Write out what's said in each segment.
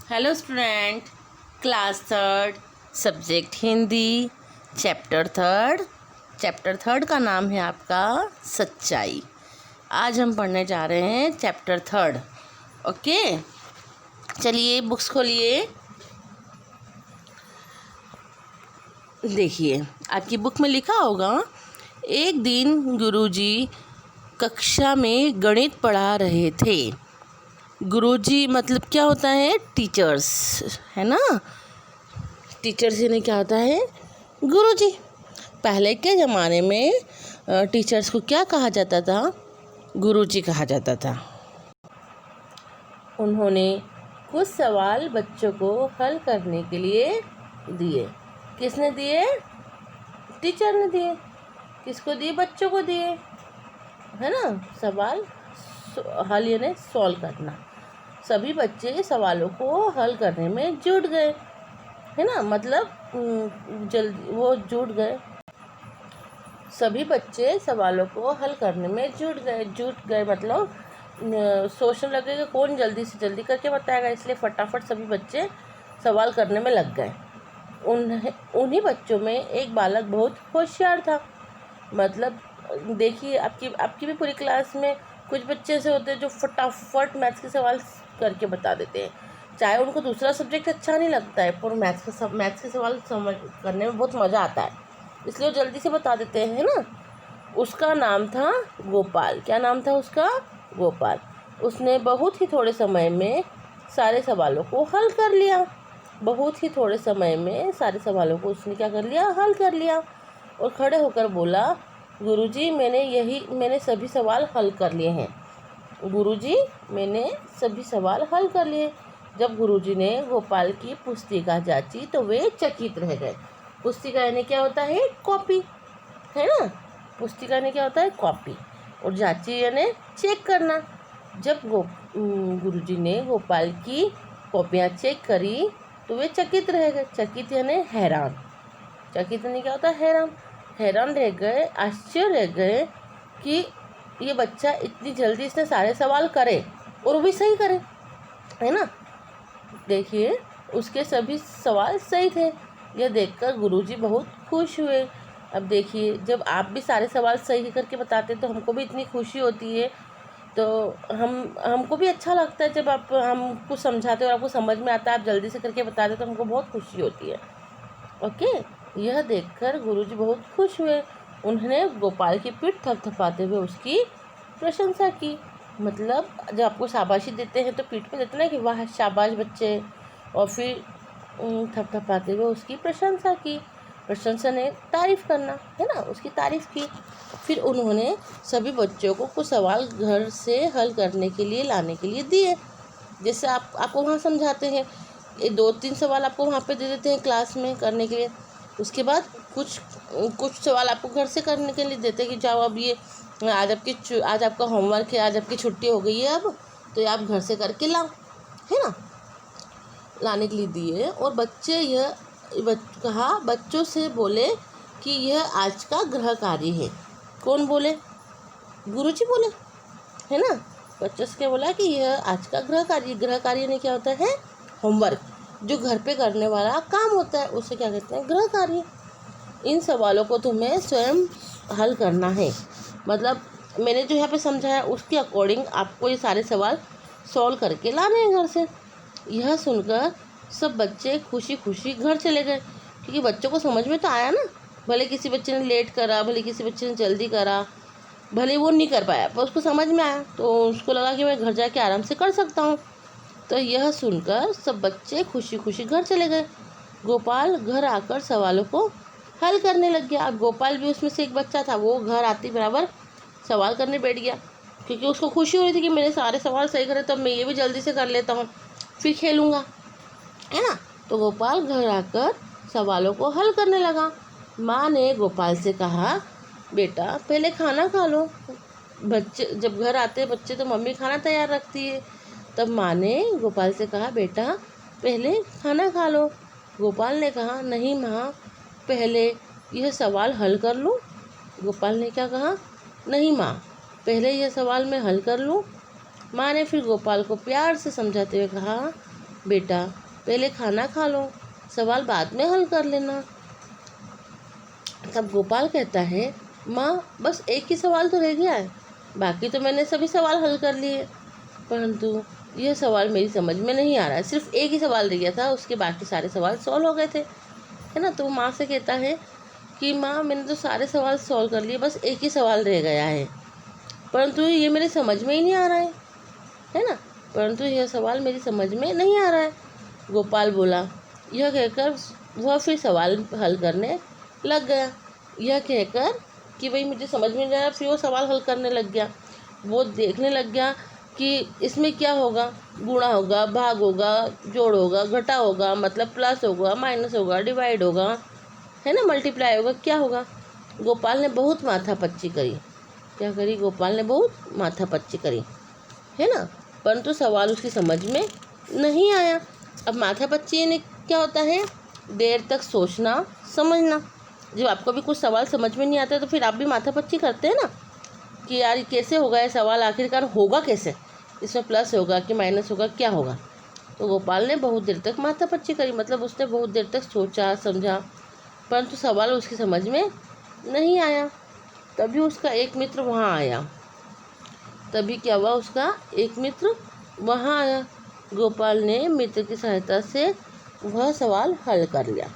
Hello student, class third, subject Hindi, chapter third का नाम है आपका सच्चाई। आज हम पढ़ने जा रहे हैं चैप्टर थर्ड। ओके, चलिए बुक्स खोलिए। देखिए, आपकी बुक में लिखा होगा, एक दिन गुरुजी कक्षा में गणित पढ़ा रहे थे। गुरुजी मतलब क्या होता है? टीचर्स, है ना। टीचर्स यानी क्या होता है? गुरुजी। पहले के ज़माने में टीचर्स को क्या कहा जाता था? गुरुजी कहा जाता था। उन्होंने कुछ सवाल बच्चों को हल करने के लिए दिए। किसने दिए? टीचर ने दिए। किसको दिए? बच्चों को दिए, है ना। सवाल हल यानी सॉल्व करना। सभी बच्चे सवालों को हल करने में जुट गए, है ना। मतलब जल्दी वो जुट गए। सभी बच्चे सवालों को हल करने में जुट गए मतलब सोचने लगे कि कौन जल्दी से जल्दी करके बताएगा, इसलिए फटाफट सभी बच्चे सवाल करने में लग गए। उन्हीं बच्चों में एक बालक बहुत होशियार था। मतलब देखिए, आपकी भी पूरी क्लास में कुछ बच्चे ऐसे होते हैं जो फटाफट मैथ्स के सवाल करके बता देते हैं, चाहे उनको दूसरा सब्जेक्ट अच्छा नहीं लगता है, पर मैथ्स के सवाल समझ करने में बहुत मज़ा आता है, इसलिए वो जल्दी से बता देते हैं, है ना। उसका नाम था गोपाल। क्या नाम था उसका? गोपाल। उसने बहुत ही थोड़े समय में सारे सवालों को हल कर लिया। बहुत ही थोड़े समय में सारे सवालों को उसने क्या कर लिया? हल कर लिया। और खड़े होकर बोला, गुरुजी मैंने सभी सवाल हल कर लिए हैं। गुरुजी, मैंने सभी सवाल हल कर लिए। जब गुरुजी ने गोपाल की पुस्तिका जांची तो वे चकित रह गए। पुस्तिका यानी क्या होता है? कॉपी, है ना। पुस्तिका यानी क्या होता है? कॉपी। और जांची यानी चेक करना। जब गुरुजी ने गोपाल की कॉपियाँ चेक करी तो वे चकित रह गए। चकित यानी हैरान। चकित यानी क्या होता है? हैरान। हैरान रह गए, आश्चर्य रह गए कि ये बच्चा इतनी जल्दी इसने सारे सवाल करे और वो भी सही करे, है ना। देखिए, उसके सभी सवाल सही थे। यह देखकर गुरुजी बहुत खुश हुए। अब देखिए, जब आप भी सारे सवाल सही करके बताते तो हमको भी इतनी खुशी होती है। तो हमको भी अच्छा लगता है जब आप हम कुछ समझाते हो और आपको समझ में आता है, आप जल्दी से करके बताते तो हमको बहुत खुशी होती है। ओके, यह देखकर गुरुजी बहुत खुश हुए। उन्होंने गोपाल की पीठ थपथपाते हुए उसकी प्रशंसा की। मतलब जब आपको शाबाशी देते हैं तो पीठ पे देते ना कि वाह शाबाश बच्चे, और फिर थपथपाते हुए उसकी प्रशंसा की। प्रशंसा ने तारीफ़ करना, है ना, उसकी तारीफ़ की। फिर उन्होंने सभी बच्चों को कुछ सवाल घर से हल करने के लिए लाने के लिए दिए। जैसे आपको वहाँ समझाते हैं, ये 2-3 सवाल आपको वहाँ पे दे देते हैं क्लास में करने के लिए। उसके बाद कुछ सवाल आपको घर से करने के लिए देते हैं कि जाओ अब ये आज आपका होमवर्क है, आज आपकी छुट्टी हो गई है, अब तो ये आप घर से करके लाओ, है ना। लाने के लिए दिए और बच्चों से बोले कि यह आज का गृह कार्य है। कौन बोले? गुरुजी बोले, है ना। बच्चों से क्या बोला कि यह आज का गृह कार्य ने क्या होता है? होमवर्क, जो घर पे करने वाला काम होता है उसे क्या कहते हैं? गृह कार्य। इन सवालों को तुम्हें स्वयं हल करना है। मतलब मैंने जो यहाँ पे समझाया उसके अकॉर्डिंग आपको ये सारे सवाल सॉल्व करके लाने हैं घर से। यह सुनकर सब बच्चे खुशी खुशी घर चले गए, क्योंकि बच्चों को समझ में तो आया ना। भले किसी बच्चे ने लेट करा, भले किसी बच्चे ने जल्दी करा, भले वो नहीं कर पाया, पर उसको समझ में आया तो उसको लगा कि मैं घर जाके आराम से कर सकता हूँ। तो यह सुनकर सब बच्चे खुशी खुशी घर चले गए। गोपाल घर आकर सवालों को हल करने लग गया। अब गोपाल भी उसमें से एक बच्चा था, वो घर आते बराबर सवाल करने बैठ गया, क्योंकि उसको खुशी हो रही थी कि मैंने सारे सवाल सही करे तो मैं ये भी जल्दी से कर लेता हूँ, फिर खेलूँगा, है ना। तो गोपाल घर आकर सवालों को हल करने लगा। माँ ने गोपाल से कहा, बेटा पहले खाना खा लो। बच्चे जब घर आते हैं बच्चे तो मम्मी खाना तैयार रखती है। तब माँ ने गोपाल से कहा, बेटा पहले खाना खा लो। गोपाल ने कहा, नहीं माँ, पहले यह सवाल हल कर लूँ। गोपाल ने क्या कहा? नहीं माँ, पहले यह सवाल मैं हल कर लूँ। माँ ने फिर गोपाल को प्यार से समझाते हुए कहा, बेटा पहले खाना खा लो, सवाल बाद में हल कर लेना। तब गोपाल कहता है, माँ बस एक ही सवाल तो रह गया है, बाकी तो मैंने सभी सवाल हल कर लिए, परंतु यह सवाल मेरी समझ में नहीं आ रहा है। सिर्फ एक ही सवाल रह गया था, उसके बाकी सारे सवाल सॉल्व हो गए थे, है ना। तो वो माँ से कहता है कि माँ मैंने तो सारे सवाल सॉल्व कर लिए, बस एक ही सवाल रह गया है, परंतु ये मेरे समझ में ही नहीं आ रहा है ना, परंतु यह सवाल मेरी समझ में नहीं आ रहा है। गोपाल बोला। यह कहकर वह फिर सवाल हल करने लग गया। यह कहकर कि भाई मुझे समझ में नहीं आ रहा, फिर वो सवाल हल करने लग गया। वो देखने लग गया कि इसमें क्या होगा, गुणा होगा, भाग होगा, जोड़ होगा, घटा होगा, मतलब प्लस होगा, माइनस होगा, डिवाइड होगा, है ना, मल्टीप्लाई होगा, क्या होगा। गोपाल ने बहुत माथापच्ची करी। क्या करी गोपाल ने? बहुत माथापच्ची करी, है ना, परंतु सवाल उसकी समझ में नहीं आया। अब माथापच्ची यानी क्या होता है? देर तक सोचना समझना। जब आपको भी कुछ सवाल समझ में नहीं आता तो फिर आप भी माथापच्ची करते हैं ना कि यार कैसे होगा ये सवाल, आखिरकार होगा कैसे, इसमें प्लस होगा कि माइनस होगा, क्या होगा। तो गोपाल ने बहुत देर तक माथापच्ची करी, मतलब उसने बहुत देर तक सोचा समझा, परंतु सवाल उसकी समझ में नहीं आया। तभी उसका एक मित्र वहाँ आया। तभी क्या हुआ, उसका एक मित्र वहाँ आया। गोपाल ने मित्र की सहायता से वह सवाल हल कर लिया।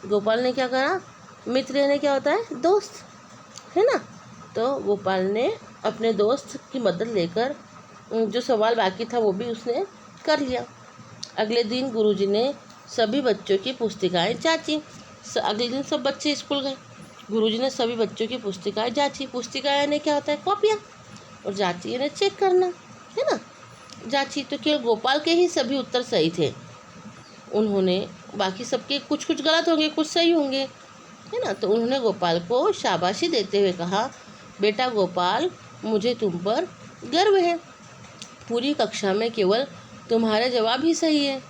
गोपाल ने क्या करा? मित्र यानी क्या होता है? दोस्त, है ना। तो गोपाल ने अपने दोस्त की मदद लेकर जो सवाल बाकी था वो भी उसने कर लिया। अगले दिन गुरुजी ने सभी बच्चों की पुस्तिकाएं जांची। अगले दिन सब बच्चे स्कूल गए। गुरुजी ने सभी बच्चों की पुस्तिकाएं जांची। पुस्तिका यानी क्या होता है? कॉपियाँ। और जांची यानी चेक करना, है ना। जांची तो केवल गोपाल के ही सभी उत्तर सही थे। उन्होंने बाकी सबके कुछ कुछ गलत होंगे, कुछ सही होंगे, है ना। तो उन्होंने गोपाल को शाबाशी देते हुए कहा, बेटा गोपाल मुझे तुम पर गर्व है। पूरी कक्षा में केवल तुम्हारे जवाब ही सही है।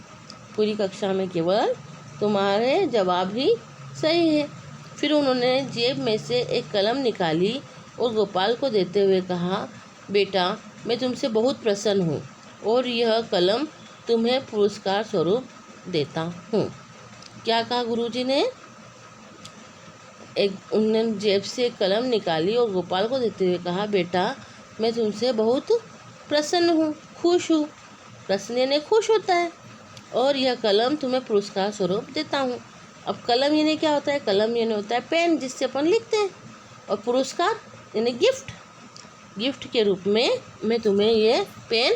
पूरी कक्षा में केवल तुम्हारे जवाब ही सही है। फिर उन्होंने जेब में से एक कलम निकाली और गोपाल को देते हुए कहा, बेटा मैं तुमसे बहुत प्रसन्न हूँ और यह कलम तुम्हें पुरस्कार स्वरूप देता हूँ। क्या कहा गुरुजी ने? उन्होंने जेब से एक कलम निकाली और गोपाल को देते हुए कहा, बेटा मैं तुमसे बहुत प्रसन्न हूँ, खुश हूँ। प्रसन्न यानी खुश होता है। और यह कलम तुम्हें पुरस्कार स्वरूप देता हूँ। अब कलम यानी क्या होता है? कलम यानी होता है पेन, जिससे अपन लिखते हैं। और पुरस्कार यानी गिफ्ट। गिफ्ट के रूप में मैं तुम्हें ये पेन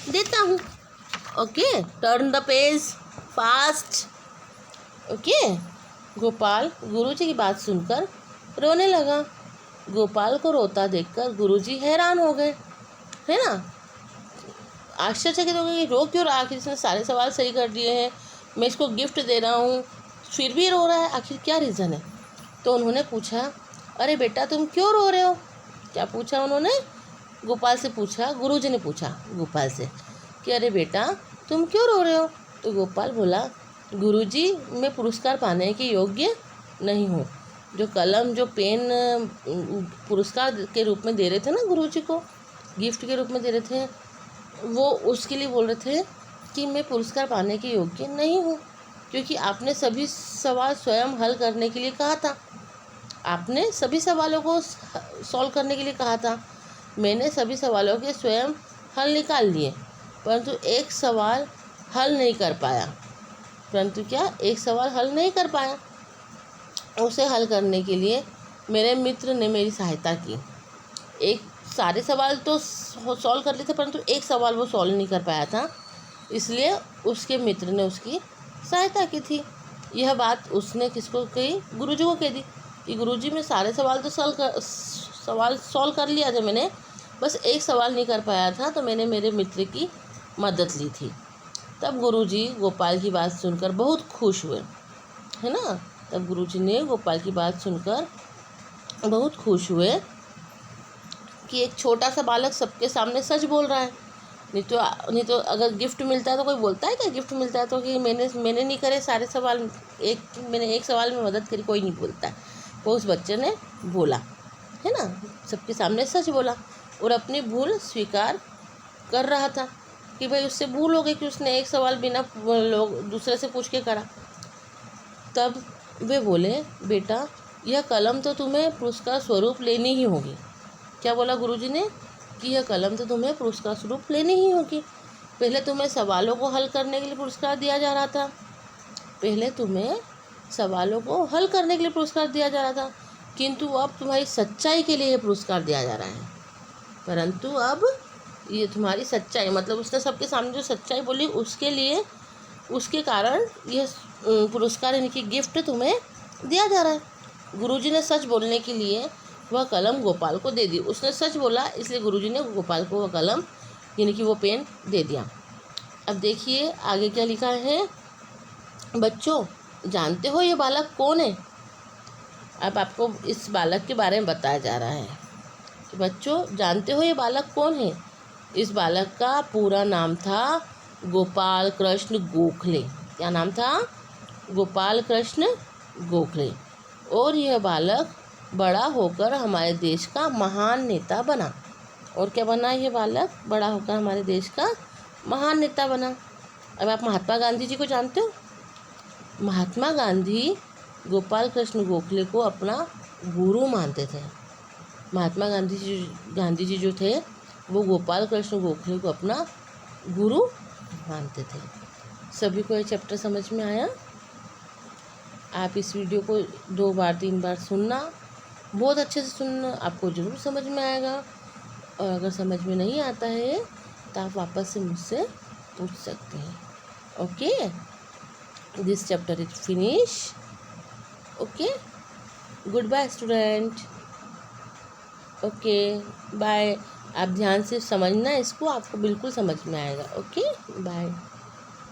देता हूँ। Okay, turn the page fast. Okay. Gopal Guruji की बात सुनकर रोने लगा। गोपाल को रोता देखकर गुरुजी हैरान हो गए, है ना, आश्चर्यचकित हो गए कि रो क्यों रहा, आखिर इसने सारे सवाल सही कर दिए हैं, मैं इसको गिफ्ट दे रहा हूँ फिर भी रो रहा है, आखिर क्या रीज़न है। तो उन्होंने पूछा, अरे बेटा तुम क्यों रो रहे हो? क्या पूछा उन्होंने? गोपाल से पूछा, गुरुजी ने पूछा गोपाल से कि अरे बेटा तुम क्यों रो रहे हो? तो गोपाल बोला, गुरुजी मैं पुरस्कार पाने के योग्य नहीं हूँ। जो कलम जो पेन पुरस्कार के रूप में दे रहे थे ना गुरुजी को, गिफ्ट के रूप में दे रहे थे, वो उसके लिए बोल रहे थे कि मैं पुरस्कार पाने के योग्य नहीं हूँ, क्योंकि आपने सभी सवाल स्वयं हल करने के लिए कहा था। आपने सभी सवालों को सॉल्व करने के लिए कहा था। मैंने सभी सवालों के स्वयं हल निकाल लिए, परंतु एक सवाल हल नहीं कर पाया। परंतु क्या? एक सवाल हल नहीं कर पाया। उसे हल करने के लिए मेरे मित्र ने मेरी सहायता की। एक सारे सवाल तो सॉल्व कर लिए थे, परंतु एक सवाल वो सॉल्व नहीं कर पाया था, इसलिए उसके मित्र ने उसकी सहायता की थी। यह बात उसने किसको कही? गुरुजी को कह दी कि गुरुजी मैं सारे सवाल तो सॉल्व कर लिया था मैंने, बस एक सवाल नहीं कर पाया था, तो मैंने मेरे मित्र की मदद ली थी। तब गुरुजी गोपाल की बात सुनकर बहुत खुश हुए, है ना। तब गुरुजी ने गोपाल की बात सुनकर बहुत खुश हुए कि एक छोटा सा बालक सबके सामने सच बोल रहा है। नहीं तो अगर गिफ्ट मिलता है तो कोई बोलता है क्या? गिफ्ट मिलता है तो कि मैंने नहीं करे सारे सवाल, मैंने एक सवाल में मदद करी, कोई नहीं बोलता है। वो उस बच्चे ने बोला, है ना, सबके सामने सच बोला और अपनी भूल स्वीकार कर रहा था। कि भाई उससे भूल हो गई कि उसने एक सवाल बिना लोग दूसरे से पूछ के करा। तब वे बोले, बेटा यह कलम तो तुम्हें पुरस्कार स्वरूप लेनी ही होगी। क्या बोला गुरुजी ने कि यह कलम तो तुम्हें पुरस्कार स्वरूप लेनी ही होगी। पहले तुम्हें सवालों को हल करने के लिए पुरस्कार दिया जा रहा था, किंतु अब तुम्हारी सच्चाई के लिए पुरस्कार दिया जा रहा है। परंतु अब ये तुम्हारी सच्चाई, मतलब उसने सबके सामने जो सच्चाई बोली उसके कारण यह पुरस्कार यानी कि गिफ्ट तुम्हें दिया जा रहा है। गुरुजी ने सच बोलने के लिए वह कलम गोपाल को दे दी। उसने सच बोला, इसलिए गुरुजी ने गोपाल को वह कलम यानी कि वो पेन दे दिया। अब देखिए आगे क्या लिखा है। बच्चों जानते हो ये बालक कौन है? अब आपको इस बालक के बारे में बताया जा रहा है कि बच्चों जानते हो ये बालक कौन है? इस बालक का पूरा नाम था गोपाल कृष्ण गोखले। क्या नाम था? गोपाल कृष्ण गोखले। और यह बालक बड़ा होकर हमारे देश का महान नेता बना। और क्या बना? ये बालक बड़ा होकर हमारे देश का महान नेता बना। अब आप महात्मा गांधी जी को जानते हो? महात्मा गांधी गोपाल कृष्ण गोखले को अपना गुरु मानते थे। महात्मा गांधी जी जो थे वो गोपाल कृष्ण गोखले को अपना गुरु मानते थे। सभी को ये चैप्टर समझ में आया? आप इस वीडियो को 2 बार 3 बार सुनना, बहुत अच्छे से सुनना, आपको ज़रूर समझ में आएगा। और अगर समझ में नहीं आता है तो आप वापस से मुझसे पूछ सकते हैं। Okay, this chapter is finish. Okay, goodbye student. Okay bye. आप ध्यान से समझना इसको, आपको बिल्कुल समझ में आएगा। Okay bye.